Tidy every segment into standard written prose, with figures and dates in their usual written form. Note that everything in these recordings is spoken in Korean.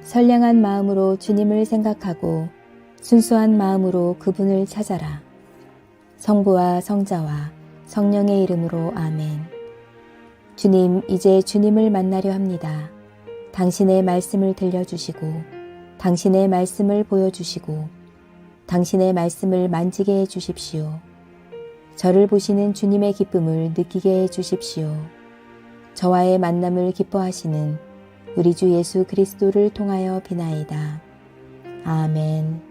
선량한 마음으로 주님을 생각하고 순수한 마음으로 그분을 찾아라. 성부와 성자와 성령의 이름으로 아멘. 주님, 이제 주님을 만나려 합니다. 당신의 말씀을 들려주시고 당신의 말씀을 보여주시고 당신의 말씀을 만지게 해 주십시오. 저를 보시는 주님의 기쁨을 느끼게 해 주십시오. 저와의 만남을 기뻐하시는 우리 주 예수 그리스도를 통하여 비나이다. 아멘.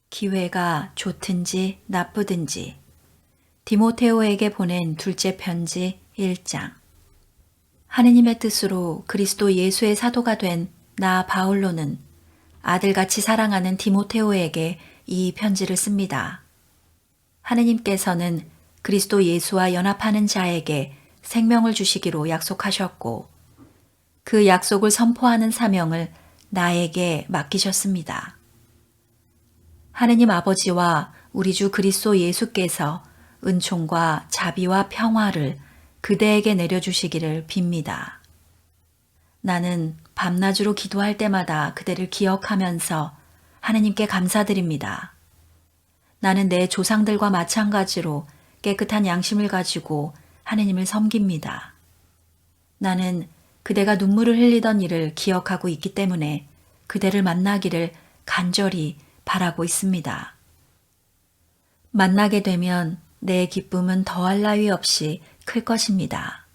기회가 좋든지 나쁘든지 디모테오에게 보낸 둘째 편지 1장. 하느님의 뜻으로 그리스도 예수의 사도가 된 나 바울로는 아들같이 사랑하는 디모테오에게 이 편지를 씁니다. 하느님께서는 그리스도 예수와 연합하는 자에게 생명을 주시기로 약속하셨고 그 약속을 선포하는 사명을 나에게 맡기셨습니다. 하느님 아버지와 우리 주 그리스도 예수께서 은총과 자비와 평화를 그대에게 내려주시기를 빕니다. 나는 밤낮으로 기도할 때마다 그대를 기억하면서 하느님께 감사드립니다. 나는 내 조상들과 마찬가지로 깨끗한 양심을 가지고 하느님을 섬깁니다. 나는 그대가 눈물을 흘리던 일을 기억하고 있기 때문에 그대를 만나기를 간절히 바라고 있습니다. 만나게 되면 내 기쁨은 더할 나위 없이 클 것입니다.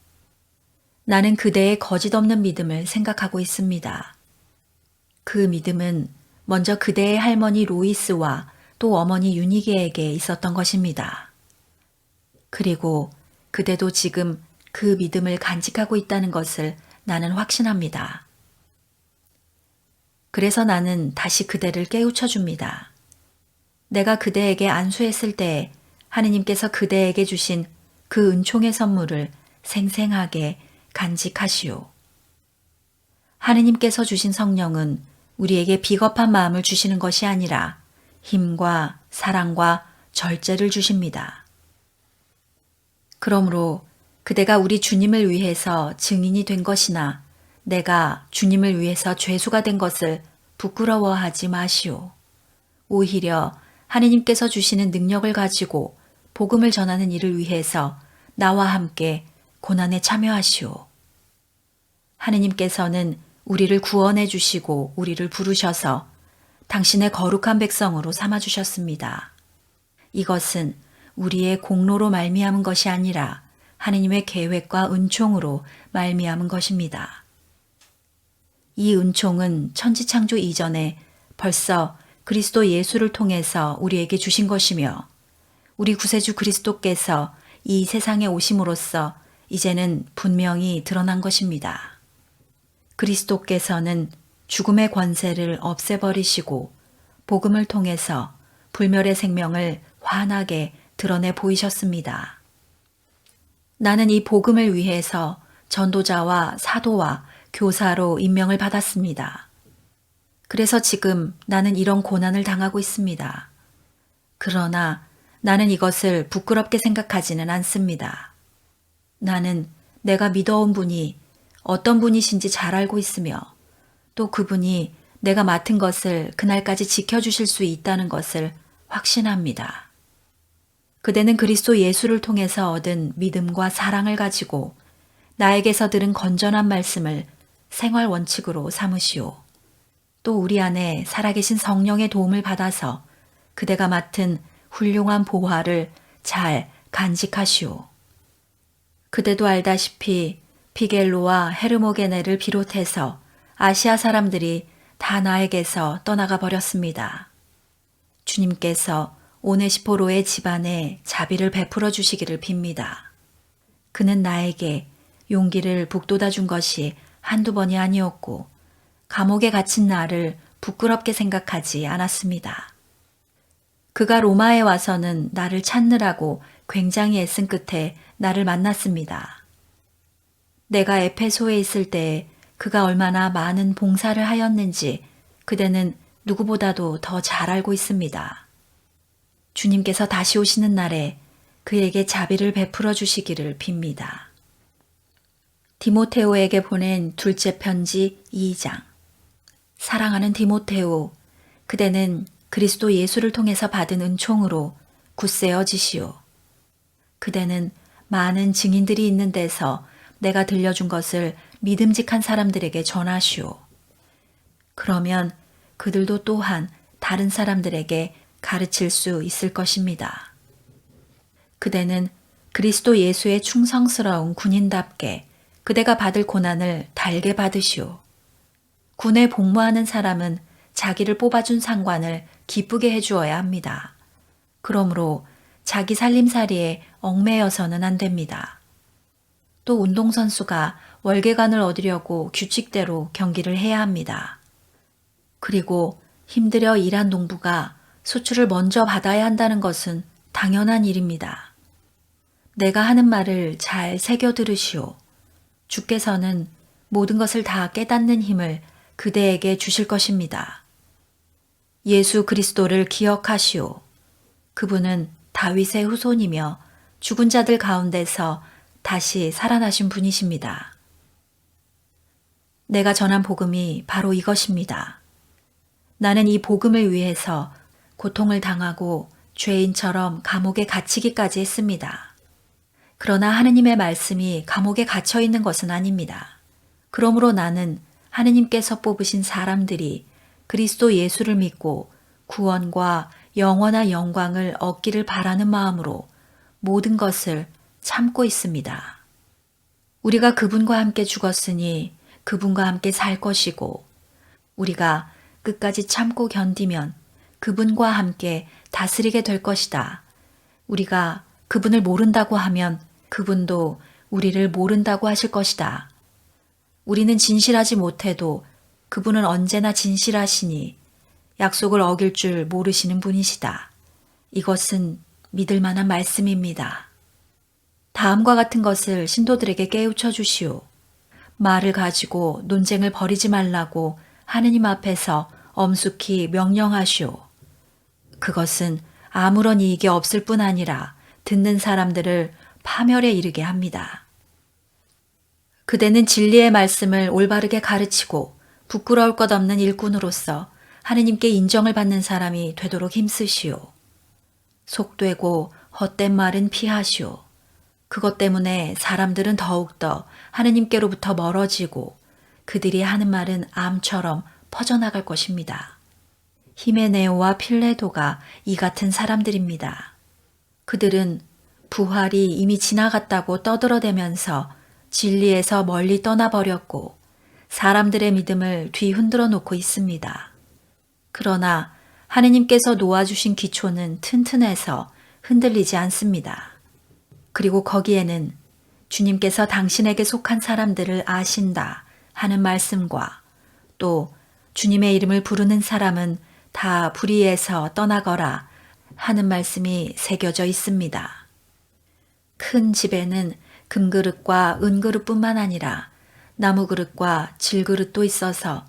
나는 그대의 거짓 없는 믿음을 생각하고 있습니다. 그 믿음은 먼저 그대의 할머니 로이스와 또 어머니 유니게에게 있었던 것입니다. 그리고 그대도 지금 그 믿음을 간직하고 있다는 것을 나는 확신합니다. 그래서 나는 다시 그대를 깨우쳐 줍니다. 내가 그대에게 안수했을 때 하느님께서 그대에게 주신 그 은총의 선물을 생생하게 간직하시오. 하느님께서 주신 성령은 우리에게 비겁한 마음을 주시는 것이 아니라 힘과 사랑과 절제를 주십니다. 그러므로 그대가 우리 주님을 위해서 증인이 된 것이나 내가 주님을 위해서 죄수가 된 것을 부끄러워하지 마시오. 오히려 하느님께서 주시는 능력을 가지고 복음을 전하는 일을 위해서 나와 함께 고난에 참여하시오. 하느님께서는 우리를 구원해 주시고 우리를 부르셔서 당신의 거룩한 백성으로 삼아 주셨습니다. 이것은 우리의 공로로 말미암은 것이 아니라 하느님의 계획과 은총으로 말미암은 것입니다. 이 은총은 천지창조 이전에 벌써 그리스도 예수를 통해서 우리에게 주신 것이며 우리 구세주 그리스도께서 이 세상에 오심으로써 이제는 분명히 드러난 것입니다. 그리스도께서는 죽음의 권세를 없애버리시고 복음을 통해서 불멸의 생명을 환하게 드러내 보이셨습니다. 나는 이 복음을 위해서 전도자와 사도와 교사로 임명을 받았습니다. 그래서 지금 나는 이런 고난을 당하고 있습니다. 그러나 나는 이것을 부끄럽게 생각하지는 않습니다. 나는 내가 믿어온 분이 어떤 분이신지 잘 알고 있으며 또 그분이 내가 맡은 것을 그날까지 지켜주실 수 있다는 것을 확신합니다. 그대는 그리스도 예수를 통해서 얻은 믿음과 사랑을 가지고 나에게서 들은 건전한 말씀을 생활 원칙으로 삼으시오. 또 우리 안에 살아계신 성령의 도움을 받아서 그대가 맡은 훌륭한 보화를 잘 간직하시오. 그대도 알다시피 피겔로와 헤르모게네를 비롯해서 아시아 사람들이 다 나에게서 떠나가 버렸습니다. 주님께서 오네시포로의 집안에 자비를 베풀어 주시기를 빕니다. 그는 나에게 용기를 북돋아 준 것이 한두 번이 아니었고 감옥에 갇힌 나를 부끄럽게 생각하지 않았습니다. 그가 로마에 와서는 나를 찾느라고 굉장히 애쓴 끝에 나를 만났습니다. 내가 에페소에 있을 때에 그가 얼마나 많은 봉사를 하였는지 그대는 누구보다도 더 잘 알고 있습니다. 주님께서 다시 오시는 날에 그에게 자비를 베풀어 주시기를 빕니다. 디모테오에게 보낸 둘째 편지 2장. 사랑하는 디모데오, 그대는 그리스도 예수를 통해서 받은 은총으로 굳세어지시오. 그대는 많은 증인들이 있는 데서 내가 들려준 것을 믿음직한 사람들에게 전하시오. 그러면 그들도 또한 다른 사람들에게 가르칠 수 있을 것입니다. 그대는 그리스도 예수의 충성스러운 군인답게 그대가 받을 고난을 달게 받으시오. 군에 복무하는 사람은 자기를 뽑아준 상관을 기쁘게 해주어야 합니다. 그러므로 자기 살림살이에 얽매여서는 안 됩니다. 또 운동선수가 월계관을 얻으려고 규칙대로 경기를 해야 합니다. 그리고 힘들여 일한 농부가 수출을 먼저 받아야 한다는 것은 당연한 일입니다. 내가 하는 말을 잘 새겨 들으시오. 주께서는 모든 것을 다 깨닫는 힘을 그대에게 주실 것입니다. 예수 그리스도를 기억하시오. 그분은 다윗의 후손이며 죽은 자들 가운데서 다시 살아나신 분이십니다. 내가 전한 복음이 바로 이것입니다. 나는 이 복음을 위해서 고통을 당하고 죄인처럼 감옥에 갇히기까지 했습니다. 그러나 하느님의 말씀이 감옥에 갇혀 있는 것은 아닙니다. 그러므로 나는 하느님께서 뽑으신 사람들이 그리스도 예수를 믿고 구원과 영원한 영광을 얻기를 바라는 마음으로 모든 것을 참고 있습니다. 우리가 그분과 함께 죽었으니 그분과 함께 살 것이고 우리가 끝까지 참고 견디면 그분과 함께 다스리게 될 것이다. 우리가 그분을 모른다고 하면 그분도 우리를 모른다고 하실 것이다. 우리는 진실하지 못해도 그분은 언제나 진실하시니 약속을 어길 줄 모르시는 분이시다. 이것은 믿을 만한 말씀입니다. 다음과 같은 것을 신도들에게 깨우쳐 주시오. 말을 가지고 논쟁을 벌이지 말라고 하느님 앞에서 엄숙히 명령하시오. 그것은 아무런 이익이 없을 뿐 아니라 듣는 사람들을 파멸에 이르게 합니다. 그대는 진리의 말씀을 올바르게 가르치고 부끄러울 것 없는 일꾼으로서 하느님께 인정을 받는 사람이 되도록 힘쓰시오. 속되고 헛된 말은 피하시오. 그것 때문에 사람들은 더욱더 하느님께로부터 멀어지고 그들이 하는 말은 암처럼 퍼져나갈 것입니다. 히메네오와 필레도가 이 같은 사람들입니다. 그들은 부활이 이미 지나갔다고 떠들어대면서 진리에서 멀리 떠나버렸고 사람들의 믿음을 뒤흔들어 놓고 있습니다. 그러나 하느님께서 놓아주신 기초는 튼튼해서 흔들리지 않습니다. 그리고 거기에는 주님께서 당신에게 속한 사람들을 아신다 하는 말씀과 또 주님의 이름을 부르는 사람은 다 불의에서 떠나거라 하는 말씀이 새겨져 있습니다. 큰 집에는 금그릇과 은그릇뿐만 아니라 나무그릇과 질그릇도 있어서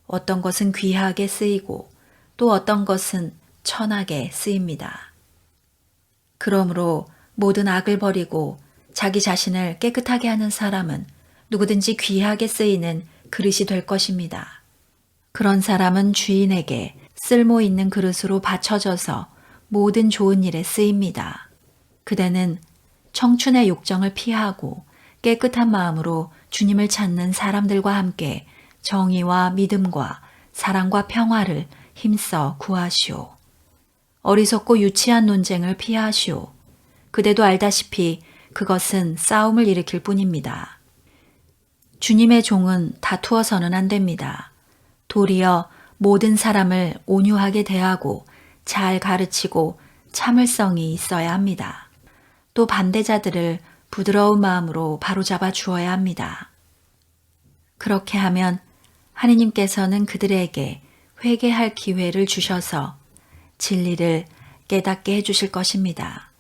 어떤 것은 귀하게 쓰이고 또 어떤 것은 천하게 쓰입니다. 그러므로 모든 악을 버리고 자기 자신을 깨끗하게 하는 사람은 누구든지 귀하게 쓰이는 그릇이 될 것입니다. 그런 사람은 주인에게 쓸모 있는 그릇으로 받쳐져서 모든 좋은 일에 쓰입니다. 그대는 청춘의 욕정을 피하고 깨끗한 마음으로 주님을 찾는 사람들과 함께 정의와 믿음과 사랑과 평화를 힘써 구하시오. 어리석고 유치한 논쟁을 피하시오. 그대도 알다시피 그것은 싸움을 일으킬 뿐입니다. 주님의 종은 다투어서는 안 됩니다. 도리어 모든 사람을 온유하게 대하고 잘 가르치고 참을성이 있어야 합니다. 또 반대자들을 부드러운 마음으로 바로잡아 주어야 합니다. 그렇게 하면 하느님께서는 그들에게 회개할 기회를 주셔서 진리를 깨닫게 해주실 것입니다.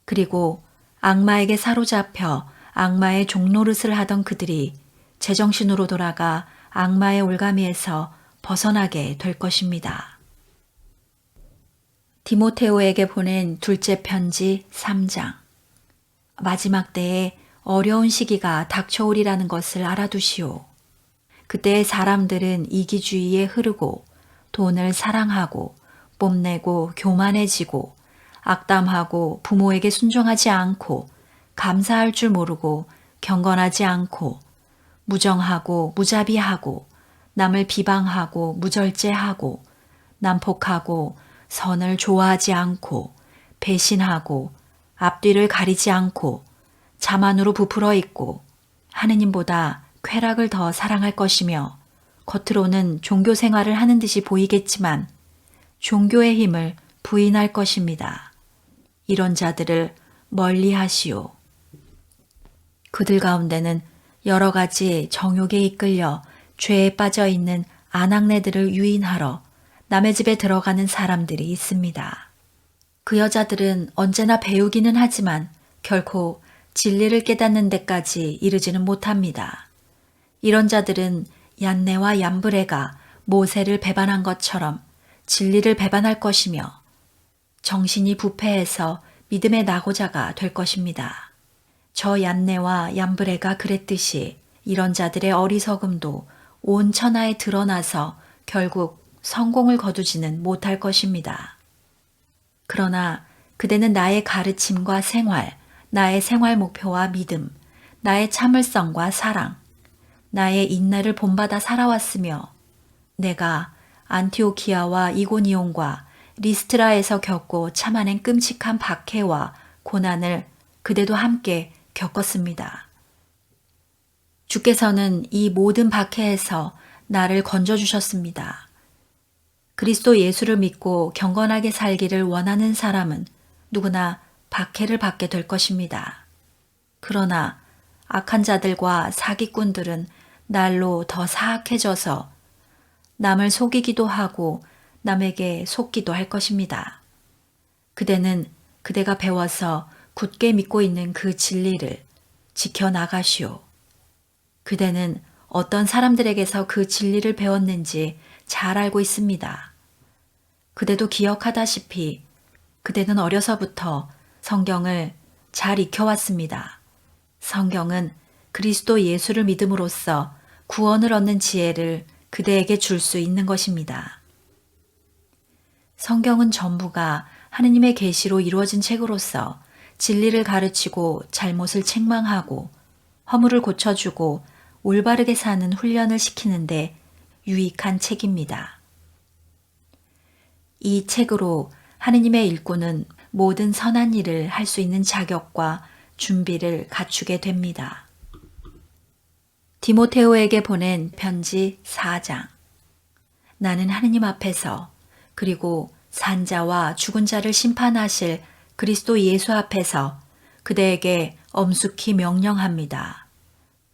그리고 악마에게 사로잡혀 악마의 종노릇을 하던 그들이 제정신으로 돌아가 악마의 올가미에서 벗어나게 될 것입니다. 디모데오에게 보낸 둘째 편지 3장. 마지막 때에 어려운 시기가 닥쳐오리라는 것을 알아두시오. 그때의 사람들은 이기주의에 흐르고 돈을 사랑하고 뽐내고 교만해지고 악담하고 부모에게 순종하지 않고 감사할 줄 모르고 경건하지 않고 무정하고 무자비하고 남을 비방하고 무절제하고 난폭하고 선을 좋아하지 않고 배신하고 앞뒤를 가리지 않고 자만으로 부풀어 있고 하느님보다 쾌락을 더 사랑할 것이며 겉으로는 종교 생활을 하는 듯이 보이겠지만 종교의 힘을 부인할 것입니다. 이런 자들을 멀리 하시오. 그들 가운데는 여러 가지 정욕에 이끌려 죄에 빠져 있는 아낙네들을 유인하러 남의 집에 들어가는 사람들이 있습니다. 그 여자들은 언제나 배우기는 하지만 결코 진리를 깨닫는 데까지 이르지는 못합니다. 이런 자들은 얀네와 얀브레가 모세를 배반한 것처럼 진리를 배반할 것이며 정신이 부패해서 믿음의 낙오자가 될 것입니다. 저 얀네와 얀브레가 그랬듯이 이런 자들의 어리석음도 온 천하에 드러나서 결국 성공을 거두지는 못할 것입니다. 그러나 그대는 나의 가르침과 생활, 나의 생활 목표와 믿음, 나의 참을성과 사랑, 나의 인내를 본받아 살아왔으며 내가 안티오키아와 이고니온과 리스트라에서 겪고 참아낸 끔찍한 박해와 고난을 그대도 함께 겪었습니다. 주께서는 이 모든 박해에서 나를 건져주셨습니다. 그리스도 예수를 믿고 경건하게 살기를 원하는 사람은 누구나 박해를 받게 될 것입니다. 그러나 악한 자들과 사기꾼들은 날로 더 사악해져서 남을 속이기도 하고 남에게 속기도 할 것입니다. 그대는 그대가 배워서 굳게 믿고 있는 그 진리를 지켜나가시오. 그대는 어떤 사람들에게서 그 진리를 배웠는지 잘 알고 있습니다. 그대도 기억하다시피 그대는 어려서부터 성경을 잘 익혀왔습니다. 성경은 그리스도 예수를 믿음으로써 구원을 얻는 지혜를 그대에게 줄 수 있는 것입니다. 성경은 전부가 하느님의 계시로 이루어진 책으로서 진리를 가르치고 잘못을 책망하고 허물을 고쳐주고 올바르게 사는 훈련을 시키는데 유익한 책입니다. 이 책으로 하느님의 일꾼은 모든 선한 일을 할 수 있는 자격과 준비를 갖추게 됩니다. 디모테오에게 보낸 편지 4장. 나는 하느님 앞에서 그리고 산자와 죽은 자를 심판하실 그리스도 예수 앞에서 그대에게 엄숙히 명령합니다.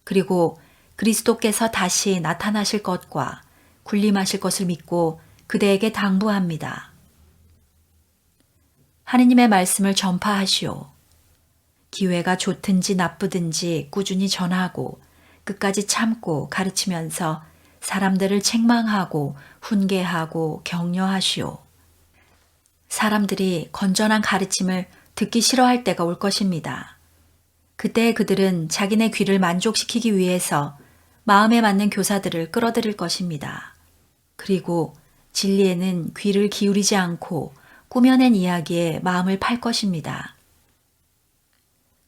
그리고 그리스도께서 다시 나타나실 것과 군림하실 것을 믿고 그대에게 당부합니다. 하느님의 말씀을 전파하시오. 기회가 좋든지 나쁘든지 꾸준히 전하고 끝까지 참고 가르치면서 사람들을 책망하고 훈계하고 격려하시오. 사람들이 건전한 가르침을 듣기 싫어할 때가 올 것입니다. 그때 그들은 자기네 귀를 만족시키기 위해서 마음에 맞는 교사들을 끌어들일 것입니다. 그리고 진리에는 귀를 기울이지 않고 꾸며낸 이야기에 마음을 팔 것입니다.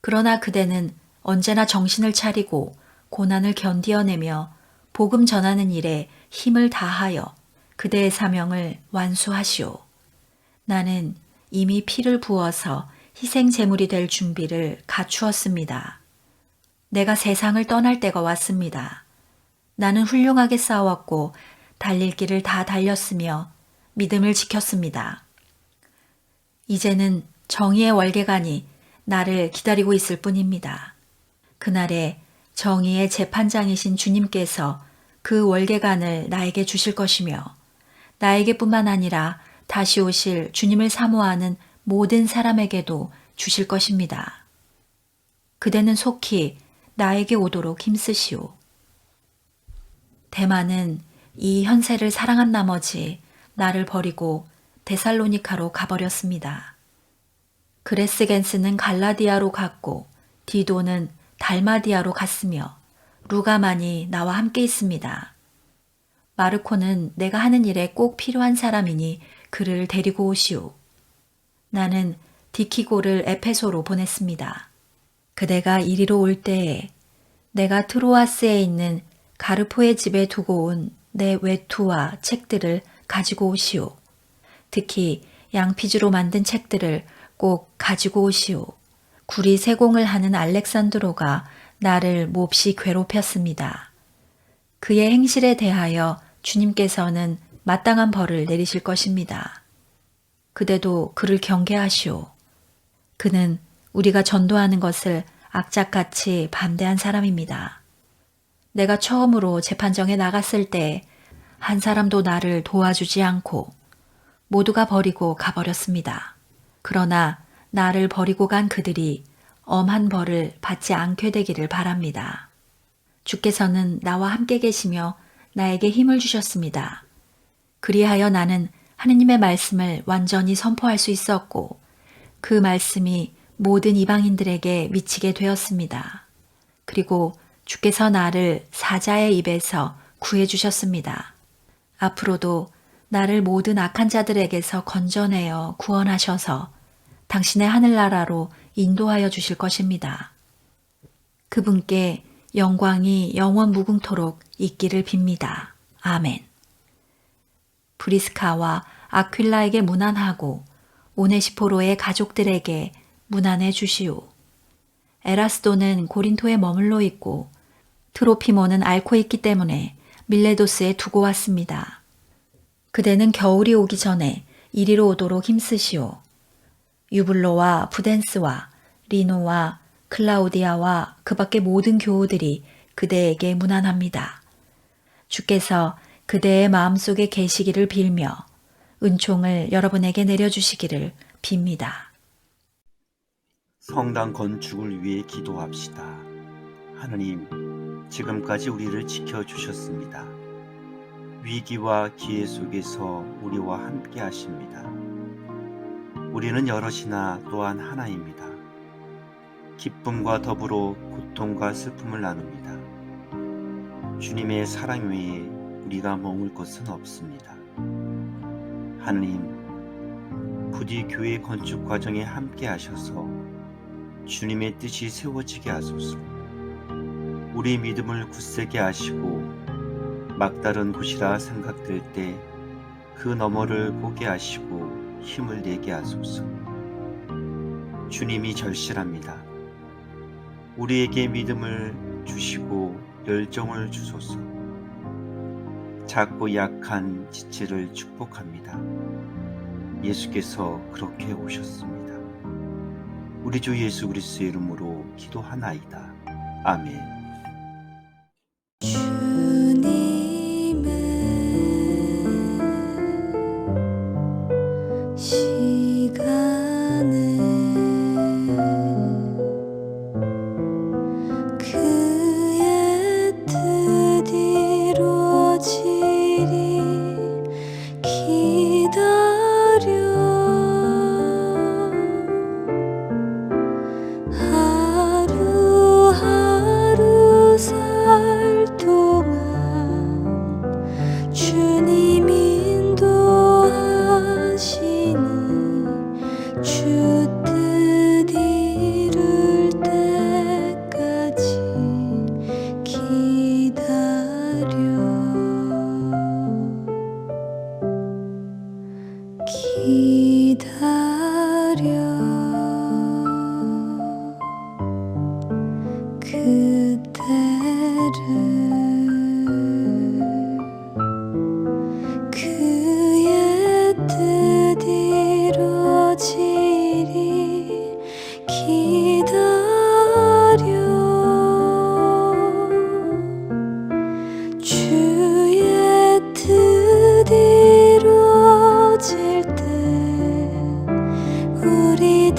그러나 그대는 언제나 정신을 차리고 고난을 견디어내며 복음 전하는 일에 힘을 다하여 그대의 사명을 완수하시오. 나는 이미 피를 부어서 희생 제물이 될 준비를 갖추었습니다. 내가 세상을 떠날 때가 왔습니다. 나는 훌륭하게 싸웠고 달릴 길을 다 달렸으며 믿음을 지켰습니다. 이제는 정의의 월계관이 나를 기다리고 있을 뿐입니다. 그날에 정의의 재판장이신 주님께서 그 월계관을 나에게 주실 것이며 나에게뿐만 아니라 다시 오실 주님을 사모하는 모든 사람에게도 주실 것입니다. 그대는 속히 나에게 오도록 힘쓰시오. 데마는 이 현세를 사랑한 나머지 나를 버리고 데살로니카로 가버렸습니다. 그레스겐스는 갈라디아로 갔고 디도는 달마디아로 갔으며 루가만이 나와 함께 있습니다. 마르코는 내가 하는 일에 꼭 필요한 사람이니 그를 데리고 오시오. 나는 디키고를 에페소로 보냈습니다. 그대가 이리로 올 때에 내가 트로아스에 있는 가르포의 집에 두고 온 내 외투와 책들을 가지고 오시오. 특히 양피지로 만든 책들을 꼭 가지고 오시오. 구리 세공을 하는 알렉산드로가 나를 몹시 괴롭혔습니다. 그의 행실에 대하여 주님께서는 마땅한 벌을 내리실 것입니다. 그대도 그를 경계하시오. 그는 우리가 전도하는 것을 악착같이 반대한 사람입니다. 내가 처음으로 재판정에 나갔을 때 한 사람도 나를 도와주지 않고 모두가 버리고 가버렸습니다. 그러나 나를 버리고 간 그들이 엄한 벌을 받지 않게 되기를 바랍니다. 주께서는 나와 함께 계시며 나에게 힘을 주셨습니다. 그리하여 나는 하느님의 말씀을 완전히 선포할 수 있었고 그 말씀이 모든 이방인들에게 미치게 되었습니다. 그리고 주께서 나를 사자의 입에서 구해 주셨습니다. 앞으로도 나를 모든 악한 자들에게서 건져내어 구원하셔서 당신의 하늘나라로 인도하여 주실 것입니다. 그분께 영광이 영원 무궁토록 있기를 빕니다. 아멘. 브리스카와 아퀼라에게 문안하고 오네시포로의 가족들에게 문안해 주시오. 에라스도는 고린토에 머물러 있고 트로피모는 앓고 있기 때문에 밀레도스에 두고 왔습니다. 그대는 겨울이 오기 전에 이리로 오도록 힘쓰시오. 유블로와 부덴스와 리노와 클라우디아와 그 밖의 모든 교우들이 그대에게 문안합니다. 주께서 그대의 마음속에 계시기를 빌며 은총을 여러분에게 내려주시기를 빕니다. 성당 건축을 위해 기도합시다. 하느님, 지금까지 우리를 지켜주셨습니다. 위기와 기회 속에서 우리와 함께 하십니다. 우리는 여럿이나 또한 하나입니다. 기쁨과 더불어 고통과 슬픔을 나눕니다. 주님의 사랑 외에 우리가 머물 것은 없습니다. 하느님, 부디 교회 건축 과정에 함께 하셔서 주님의 뜻이 세워지게 하소서. 우리 믿음을 굳세게 하시고 막다른 곳이라 생각될 때 그 너머를 보게 하시고 힘을 내게 하소서. 주님이 절실합니다. 우리에게 믿음을 주시고 열정을 주소서. 작고 약한 지체를 축복합니다. 예수께서 그렇게 오셨습니다. 우리 주 예수 그리스도의 이름으로 기도하나이다. 아멘.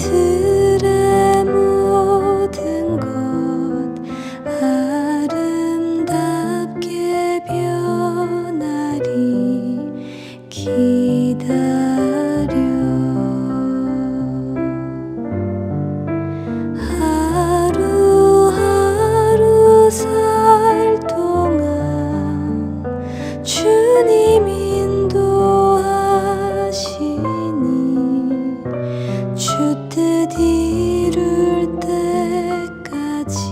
우리들의 모든 것 아름다워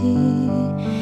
없이